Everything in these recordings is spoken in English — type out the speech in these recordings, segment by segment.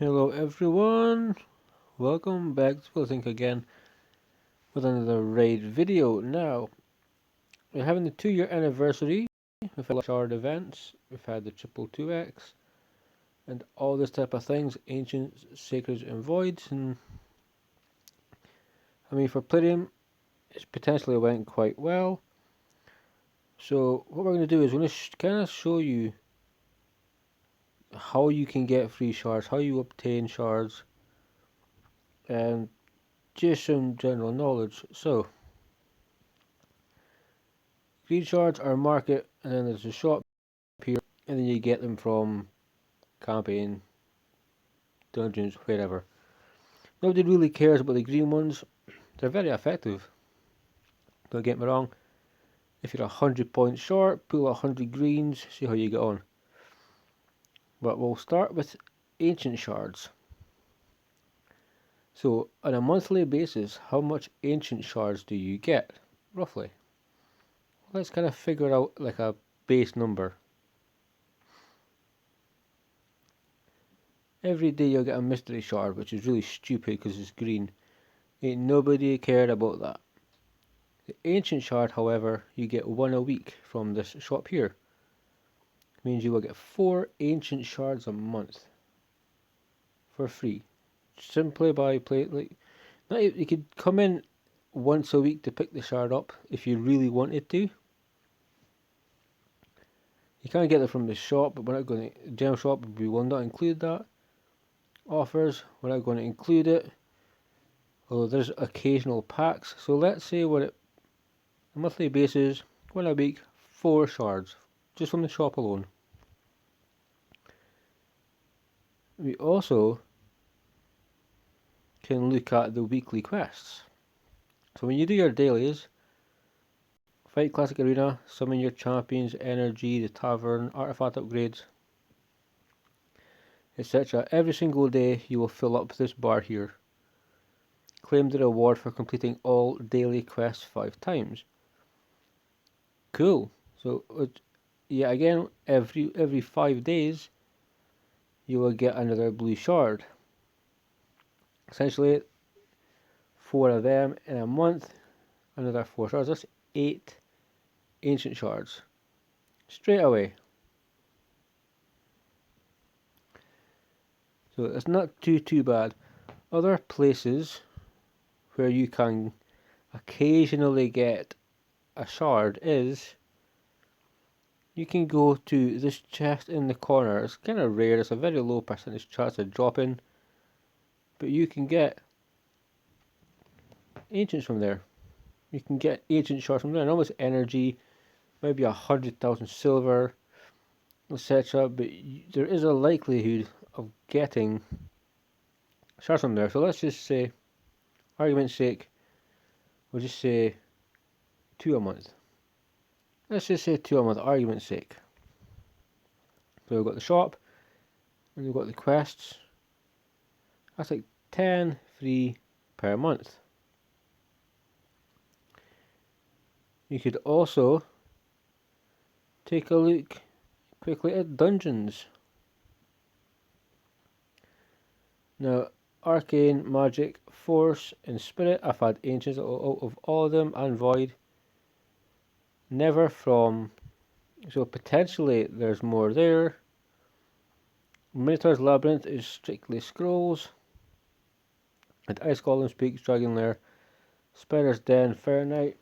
Hello everyone, welcome back to Vilisink again with another raid video. Now, we're having the 2-year anniversary. We've had shard events, we've had the triple 2x, and all this type of things, ancients, sacreds, and voids. And I mean, for Palladium, it potentially went quite well. So what we're going to do is we're going to kind of show you how you can get free shards, how you obtain shards, and just some general knowledge. So, green shards are market, and then there's a shop here, and then you get them from campaign, dungeons, wherever. Nobody really cares about the green ones. They're very effective. Don't get me wrong. If you're 100 points short, pull 100 greens, see how you get on. But we'll start with ancient shards. So, on a monthly basis, how much ancient shards do you get, roughly? Let's kind of figure out like a base number. Every day you'll get a mystery shard, which is really stupid because it's green. Ain't nobody cared about that. The ancient shard, however, you get 1 a week from this shop here. It means you will get 4 ancient shards a month for free, simply by playing. Now you could come in once a week to pick the shard up if you really wanted to. You can't get it from the shop, but we're not going to. Gem shop, we will not include that. Offers, we're not going to include it. Although there's occasional packs. So let's say we're at a monthly basis, 1 a week, 4 shards, just from the shop alone. We also can look at the weekly quests. So when you do your dailies, fight classic arena, summon your champions, energy, the tavern, artifact upgrades, etc. Every single day you will fill up this bar here. Claim the reward for completing all daily quests 5 times. Cool. So yeah, again, every 5 days you will get another blue shard. Essentially 4 of them in a month, another 4 shards. That's 8 ancient shards straight away. So it's not too bad. Other places where you can occasionally get a shard is you can go to this chest in the corner. It's kind of rare, it's a very low percentage chance of dropping, but you can get ancients from there. You can get ancient shards from there, and almost energy, maybe 100,000 silver, etc. But there is a likelihood of getting shards from there. So let's just say, argument's sake, we'll just say 2 a month. Let's just say 2 a month, argument's sake. So we've got the shop, and we've got the quests. That's like 10 free per month. You could also take a look quickly at dungeons. Now, arcane, magic, force, and spirit, I've had ancients of all of them, and void. Never from, so potentially there's more there. Minotaur's Labyrinth is strictly scrolls. And Ice Golem's Peak, Dragon Lair, Spider's Den, Fahrenheit.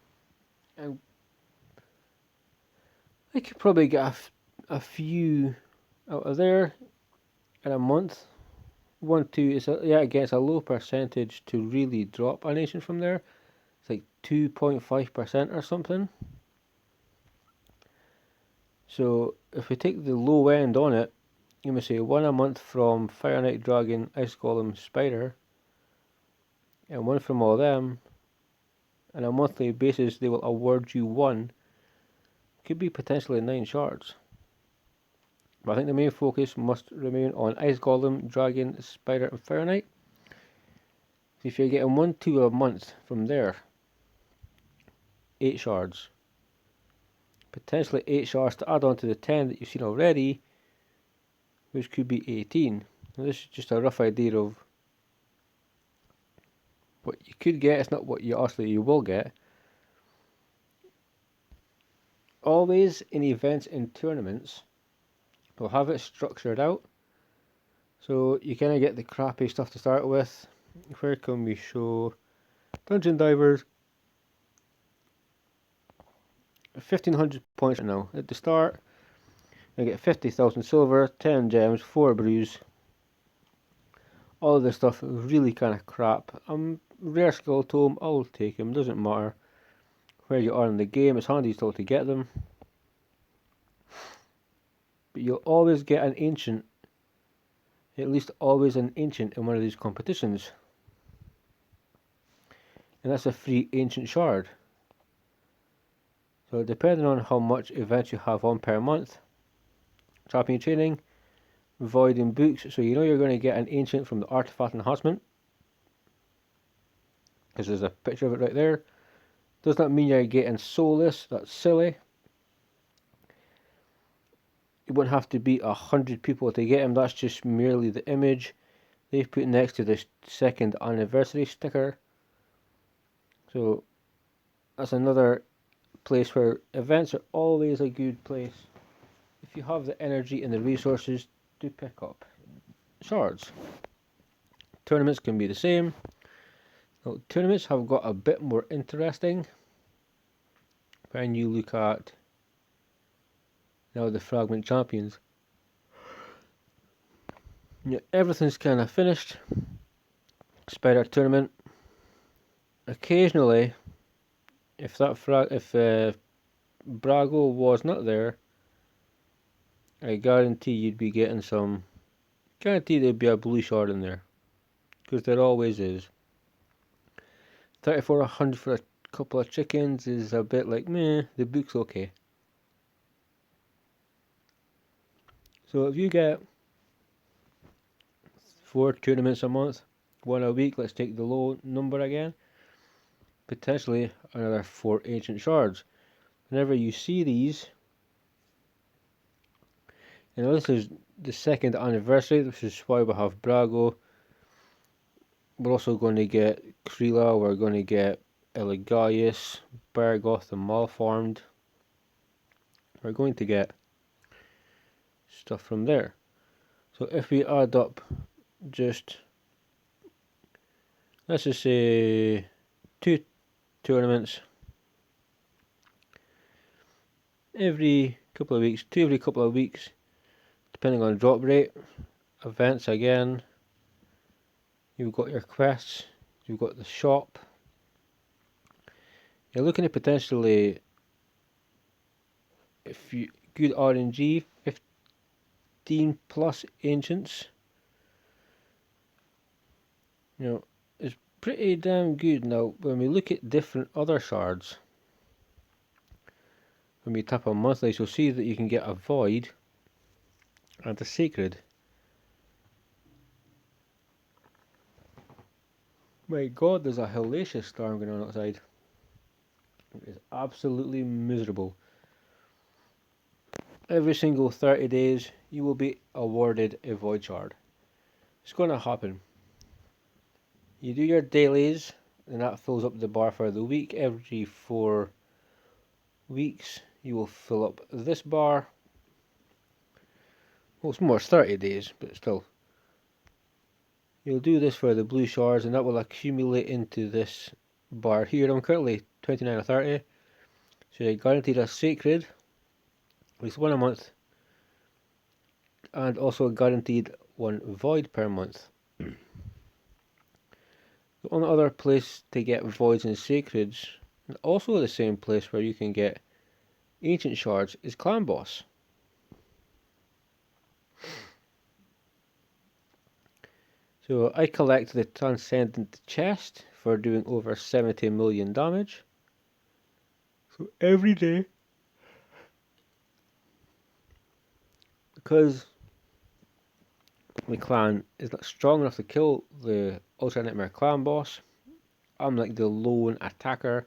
And I could probably get a few out of there in a month. 1, 2 is again it's a low percentage to really drop a nation from there. It's like 2.5% or something. So if we take the low end on it, you may say 1 a month from Fire Knight, Dragon, Ice Golem, Spider, and 1 from all them. On a monthly basis, they will award you 1. Could be potentially 9 shards. But I think the main focus must remain on Ice Golem, Dragon, Spider, and Fire Knight. So if you're getting 1, 2 a month from there, 8 shards. Potentially 8 shards to add on to the 10 that you've seen already, which could be 18. Now, this is just a rough idea of what you could get. It's not what you will get. Always in events and tournaments, we'll have it structured out. So you kind of get the crappy stuff to start with. Where can we show Dungeon Divers? 1500 points right now. At the start, I get 50,000 silver, 10 gems, 4 brews. All of this stuff really kind of crap. Rare skill tome, I'll take them, doesn't matter where you are in the game, it's handy still to get them. But you'll always get an ancient, at least always an ancient in one of these competitions. And that's a free ancient shard. So depending on how much events you have on per month, trapping and training, voiding books, so you know you're going to get an ancient from the artifact enhancement, because there's a picture of it right there. Does not mean you're getting soulless, that's silly. You wouldn't have to beat 100 people to get him, that's just merely the image they've put next to the 2nd anniversary sticker. So that's another place where events are always a good place if you have the energy and the resources to pick up shards. Tournaments can be the same. Now, tournaments have got a bit more interesting when you look at now the fragment champions. Yeah, everything's kind of finished. Spider tournament. Occasionally, if Brago was not there, I guarantee you'd be getting some. Guarantee there'd be a blue shard in there, because there always is. 3,400 for a couple of chickens is a bit like meh. The book's okay. So if you get 4 tournaments a month, 1 a week, let's take the low number again, potentially another 4 ancient shards. Whenever you see these, you know, this is the 2nd anniversary, which is why we have Brago. We're also going to get Krila, we're going to get Eligaius, Bargoth and Malformed. We're going to get stuff from there. So if we add up just, let's just say 2 tournaments every couple of weeks, 2 every couple of weeks, depending on drop rate. Events again, you've got your quests, you've got the shop. You're looking at potentially, if you good RNG, 15 plus ancients. You know, it's pretty damn good. Now when we look at different other shards, when we tap on monthlies, you'll see that you can get a void and a sacred. My god, there's a hellacious storm going on outside. It is absolutely miserable. Every single 30 days you will be awarded a void shard. It's going to happen. You do your dailies and that fills up the bar for the week. Every 4 weeks you will fill up this bar. Well, it's more 30 days, but still. You'll do this for the blue shards and that will accumulate into this bar here. I'm currently 29 or 30. So you're guaranteed a sacred, at least 1 a month, and also guaranteed 1 void per month. The only other place to get voids and sacreds, and also the same place where you can get ancient shards, is Clan Boss. So I collect the Transcendent Chest for doing over 70 million damage. So every day, because my clan is not strong enough to kill the Ultra Nightmare Clan Boss, I'm like the lone attacker.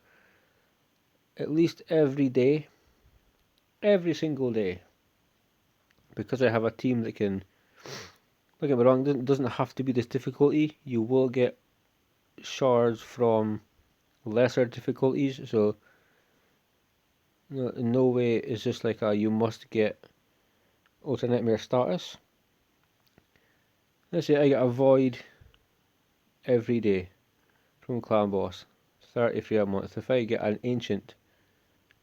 At least every day, every single day, because I have a team that can, don't get me wrong, it doesn't have to be this difficulty. You will get shards from lesser difficulties, so in no way is this like you must get Ultra Nightmare status. Let's say I get a void every day from Clan Boss, 33 a month. If I get an ancient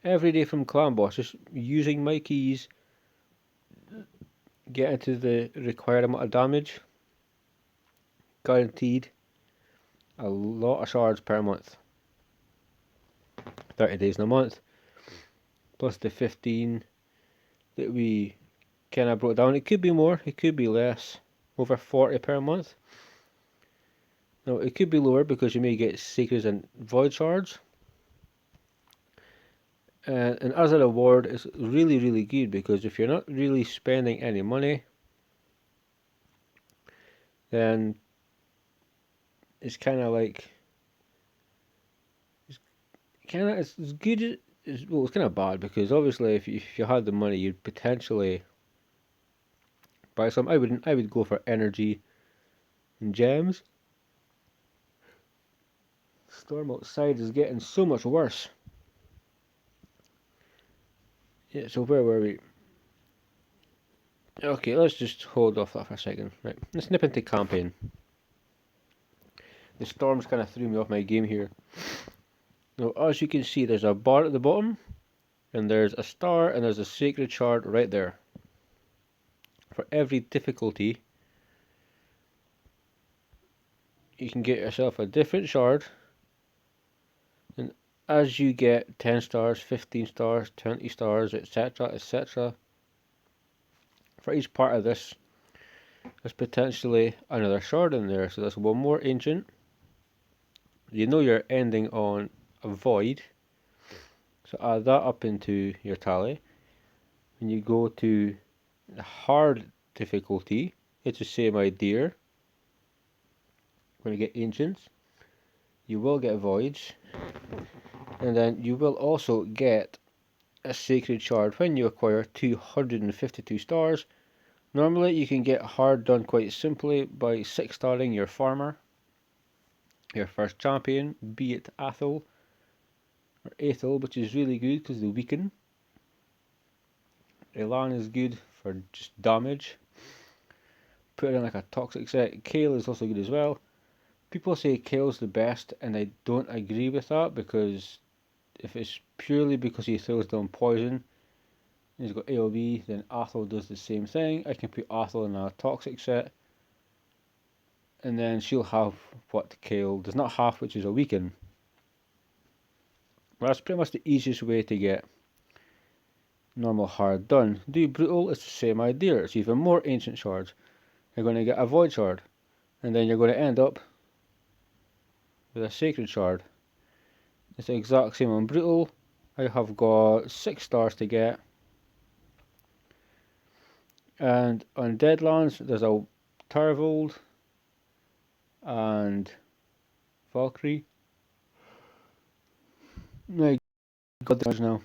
every day from Clan Boss, just using my keys, get into the required amount of damage, guaranteed a lot of shards per month. 30 days in a month, plus the 15 that we kind of broke down. It could be more, it could be less, over 40 per month. Now it could be lower because you may get Sacreds and Void Shards. And as a reward, it's really, really good because if you're not really spending any money, then it's kind of like, it's good. Well, it's kind of bad because obviously if you had the money, you'd potentially buy some. I would go for energy and gems. Storm outside is getting so much worse. Yeah, so where were we? Okay, let's just hold off that for a second. Right, let's nip into campaign. The storms kind of threw me off my game here. Now, as you can see, there's a bar at the bottom, and there's a star, and there's a sacred shard right there. For every difficulty, you can get yourself a different shard, and as you get 10 stars, 15 stars, 20 stars, etc, etc, for each part of this, there's potentially another shard in there. So that's one more ancient. You know you're ending on a void, so add that up into your tally. When you go to the hard difficulty, it's the same idea. When you get ancients, you will get voids, and then you will also get a sacred shard when you acquire 252 stars. Normally you can get hard done quite simply by 6-starring your farmer, your first champion, be it Athel or Aethel, which is really good because they weaken. Elan is good for just damage. Put it in like a toxic set. Kale is also good as well. People say Kale's the best, and I don't agree with that, because if it's purely because he throws down poison, he's got AoB, then Athel does the same thing. I can put Athel in a toxic set, and then she'll have what Kale does not have, which is a weaken. That's pretty much the easiest way to get normal hard done. Do brutal, it's the same idea. It's even more ancient shards. You're going to get a void shard, and then you're going to end up with a sacred shard. It's the exact same on brutal. I have got 6 stars to get, and on Deadlands there's a Tarvold and Valkyrie. My god, damage now.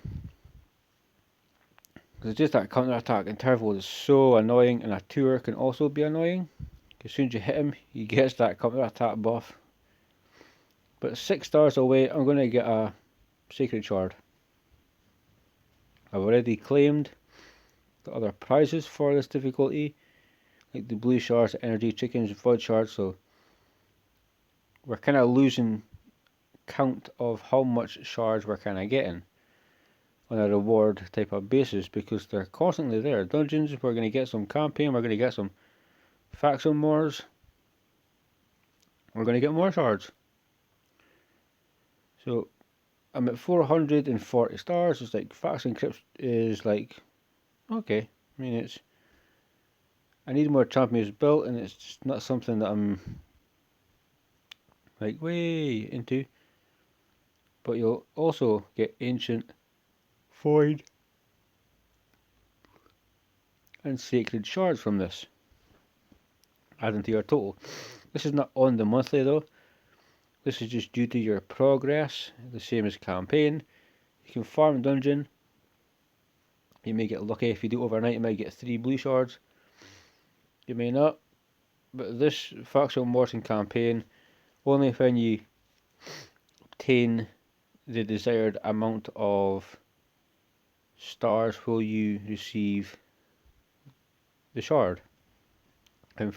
Because it's just that counter attack, and Tarvold is so annoying, and a tour can also be annoying. As soon as you hit him, he gets that counter attack buff. But 6 stars away, I'm going to get a sacred shard. I've already claimed the other prizes for this difficulty, like the blue shards, energy chickens, void shards, so we're kind of losing count of how much shards we're kind of getting on a reward type of basis, because they're constantly there. Dungeons, we're going to get some campaign, we're going to get some faction wars, we're going to get more shards. So I'm at 440 stars. It's like faction crypt is like, okay, I mean, it's, I need more champions built, and it's just not something that I'm like way into. But you'll also get ancient, void, and sacred shards from this, adding to your total. This is not on the monthly though. This is just due to your progress, the same as campaign. You can farm dungeon. You may get lucky if you do overnight. You might get 3 blue shards. You may not. But this factual Morton campaign, only when you obtain the desired amount of stars will you receive the shard. I'm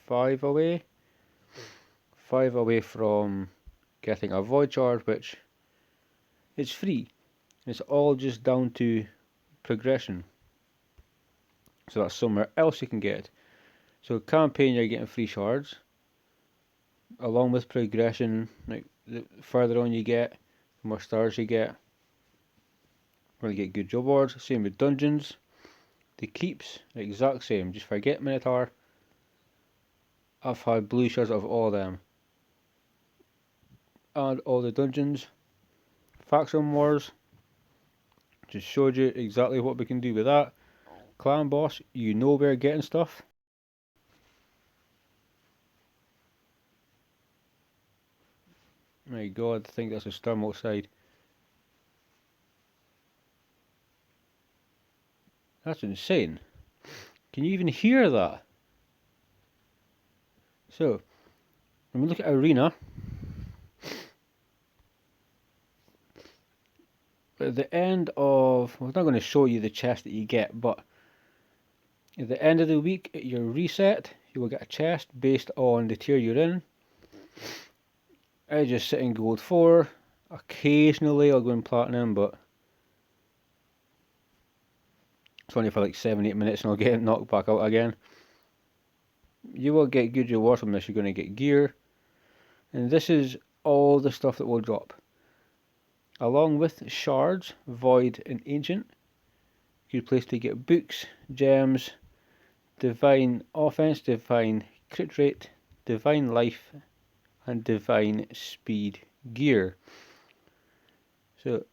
5 away. 5 away from getting a void shard, which is free. It's all just down to progression. So that's somewhere else you can get. So campaign, you're getting free shards. Along with progression, like the further on you get, the more stars you get. When you get good job awards. Same with dungeons. The keeps, the exact same. Just forget Minotaur. I've had blue shards of all of them. And all the dungeons. Faction Wars. Just showed you exactly what we can do with that. Clan boss, you know we're getting stuff. My god, I think that's a storm outside. That's insane. Can you even hear that? So, when we look at Arena, at the end of, I'm not going to show you the chest that you get, but at the end of the week, at your reset, you will get a chest based on the tier you're in. I just sit in gold 4. Occasionally I'll go in platinum, but it's only for like 7-8 minutes and I'll get knocked back out again. You will get good rewards from this. You're going to get gear. And this is all the stuff that will drop. Along with Shards, Void and Ancient. Good place to get books, gems, Divine Offense, Divine Crit Rate, Divine Life and Divine Speed gear. So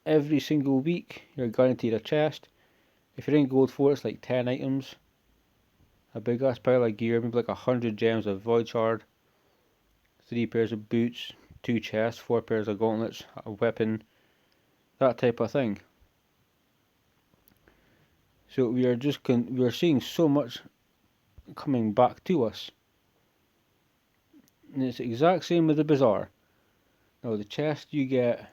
every single week you're guaranteed a chest. If you're in gold 4, it's like 10 items. A big ass pile of gear, maybe like 100 gems of void shard, 3 pairs of boots, 2 chests, 4 pairs of gauntlets, a weapon, that type of thing. So we are seeing so much coming back to us. And it's the exact same with the bazaar. Now the chest you get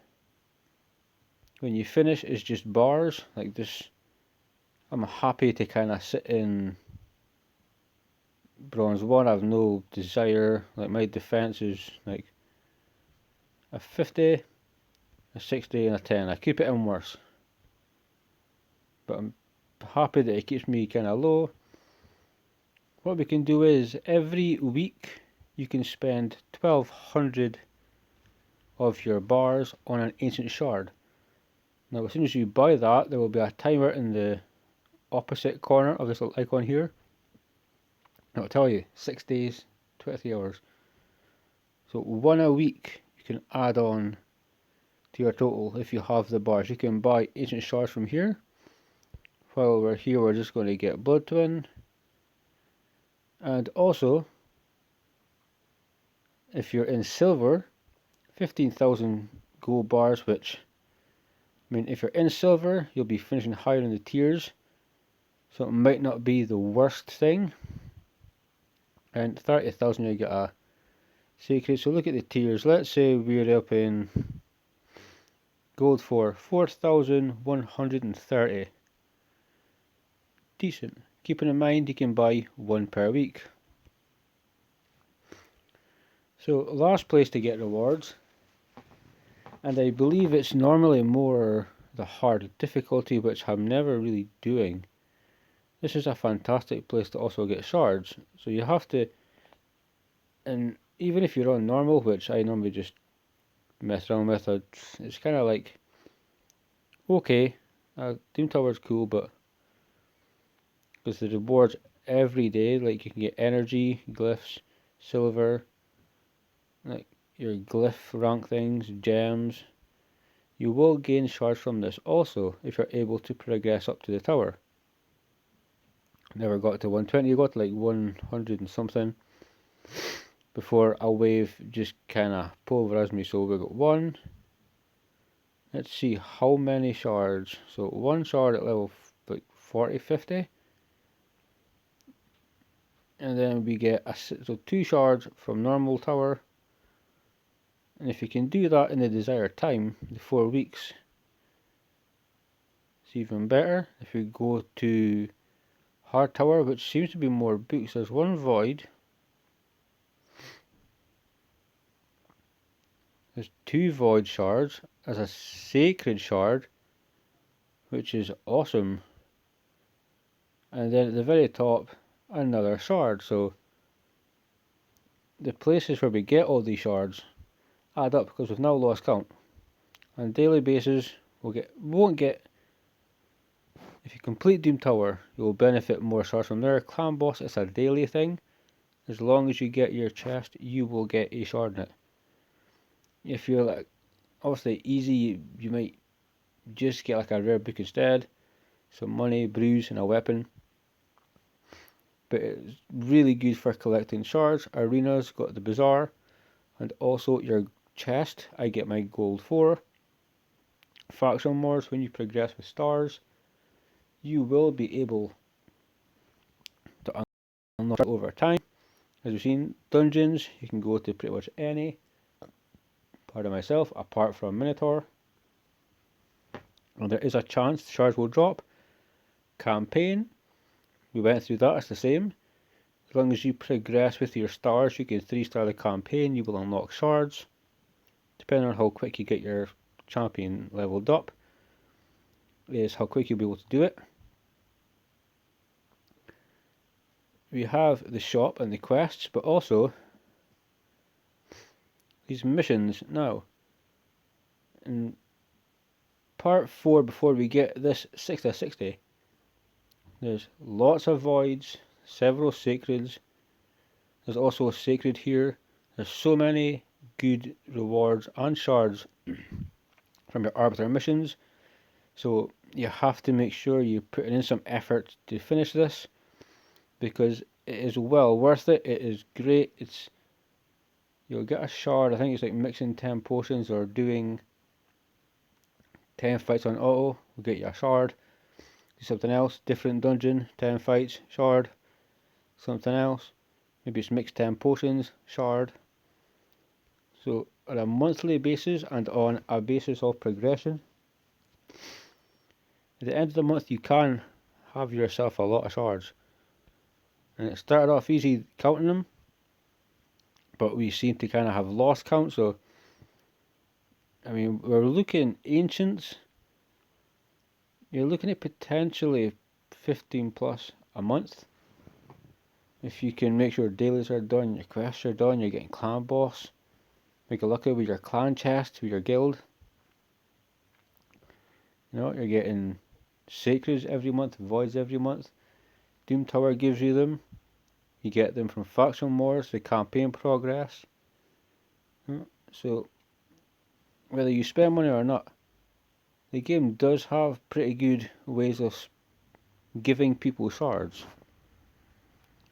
when you finish is just bars like this. I'm happy to kind of sit in bronze 1. I have no desire, like my defense is like a 50, a 60 and a 10. I keep it in worse, but I'm happy that it keeps me kind of low. What we can do is every week you can spend 1200 of your bars on an ancient shard. Now as soon as you buy that, there will be a timer in the opposite corner of this little icon here. It'll tell you 6 days, 23 hours. So 1 a week you can add on to your total if you have the bars. You can buy ancient shards from here. While we're here, we're just going to get Blood Twin. And also, if you're in silver, 15,000 gold bars, which, I mean, if you're in silver, you'll be finishing higher in the tiers. So it might not be the worst thing. And 30,000 you get a secret. So look at the tiers. Let's say we're up in gold for 4,130. Decent. Keeping in mind you can buy 1 per week. So last place to get rewards, and I believe it's normally more the hard difficulty, which I'm never really doing. This is a fantastic place to also get shards. So you have to, and even if you're on normal, which I normally just mess around with, it's kind of like, okay, Doom Tower's cool, but because the rewards every day, like you can get energy, glyphs, silver, like your glyph rank things, gems. You will gain shards from this also if you're able to progress up to the tower. Never got to 120, you got to like 100 and something before a wave just kinda pulverized me. So we got 1. Let's see how many shards. So 1 shard at level like 40, 50. and then we get so 2 shards from normal tower. And if you can do that in the desired time, the 4 weeks, it's even better. If we go to hard tower, which seems to be more books, there's 1 void. There's 2 void shards. There's a sacred shard, which is awesome. And then at the very top, another shard. So the places where we get all these shards add up, because we've now lost count. On a daily basis, won't get. If you complete Doom Tower, you will benefit more shards from there. Clan Boss, it's a daily thing. As long as you get your chest, you will get a shard in it. If you're like, obviously easy, you might just get like a rare book instead. Some money, brews, and a weapon. But it's really good for collecting shards. Arenas, got the bazaar, and also your chest. I get my gold 4. Faction wars, when you progress with stars, you will be able to unlock over time. As we've seen, dungeons, you can go to pretty much any, pardon myself, apart from Minotaur. And there is a chance shards will drop. Campaign, we went through that, it's the same. As long as you progress with your stars, you can 3-star the campaign, you will unlock shards. Depending on how quick you get your champion leveled up, is how quick you'll be able to do it. We have the shop and the quests, but also these missions now. In part 4, before we get this 6 out of 60, there's lots of voids, several sacreds. There's also a sacred here. There's so many good rewards and shards from your arbiter missions. So you have to make sure you're putting in some effort to finish this, because it is well worth it. It is great. You'll get a shard. I think it's like mixing 10 potions or doing 10 fights on auto will get you a shard. Do something else, different dungeon, 10 fights, shard. Something else, maybe it's mixed 10 potions, shard. So on a monthly basis and on a basis of progression, at the end of the month you can have yourself a lot of shards. And it started off easy counting them, but we seem to kind of have lost count. So I mean, we're looking ancients, you're looking at potentially 15 plus a month. If you can make sure dailies are done, your quests are done, you're getting clan boss, make a lucky with your clan chest, with your guild. You know, you're getting sacreds every month, voids every month. Doom Tower gives you them. You get them from faction wars, the campaign progress. So whether you spend money or not, the game does have pretty good ways of giving people shards.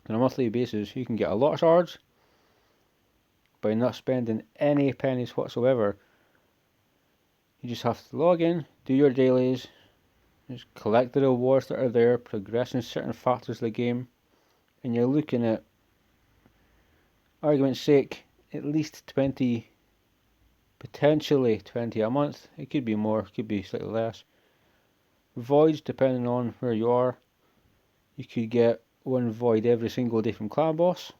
On a monthly basis, you can get a lot of shards by not spending any pennies whatsoever. You just have to log in, do your dailies, just collect the rewards that are there, progress in certain factors of the game, and you're looking at, argument's sake, at least 20, potentially 20 a month. It could be more, it could be slightly less. Voids, depending on where you are, you could get 1 void every single day from clan boss.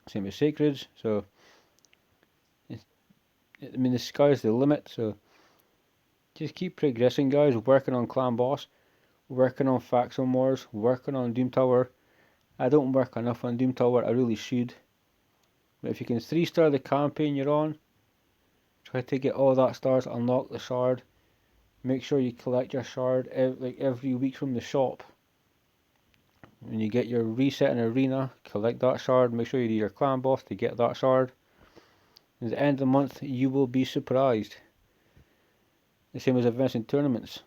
Same as sacreds. So I mean, the sky's the limit. So just keep progressing, guys. Working on clan boss, working on faction wars, working on Doom Tower. I don't work enough on Doom Tower. I really should. But if you can 3-star the campaign you're on, try to get all that stars, unlock the shard. Make sure you collect your shard every week from the shop. When you get your reset in arena, collect that shard. Make sure you do your clan boss to get that shard. At the end of the month, you will be surprised. The same as events and tournaments.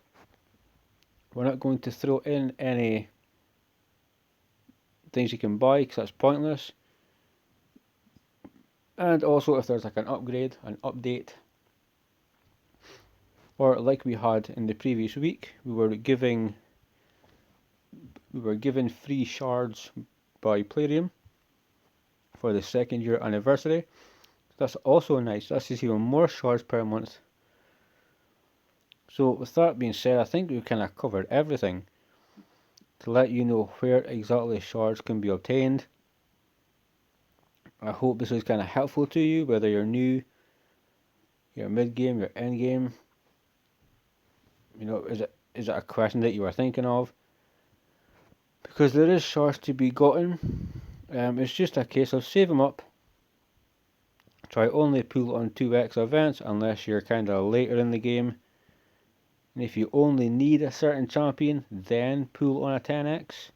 We're not going to throw in any things you can buy, because that's pointless. And also, if there's like an upgrade, an update, or like we had in the previous week, we were given free shards by Palladium for the 2nd year anniversary. That's also nice. That's just even more shards per month. So with that being said, I think we've kind of covered everything to let you know where exactly shards can be obtained. I hope this was kind of helpful to you, whether you're new, you're mid-game, you're end-game. You know, is it a question that you are thinking of? Because there is shards to be gotten. It's just a case of save them up. Try only pull on 2x events unless you're kind of later in the game. And if you only need a certain champion, then pull on a 10x.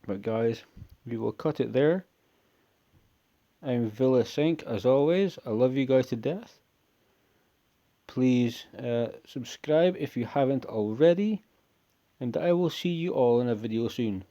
But guys, we will cut it there. I'm Vilisink as always. I love you guys to death. Please subscribe if you haven't already. And I will see you all in a video soon.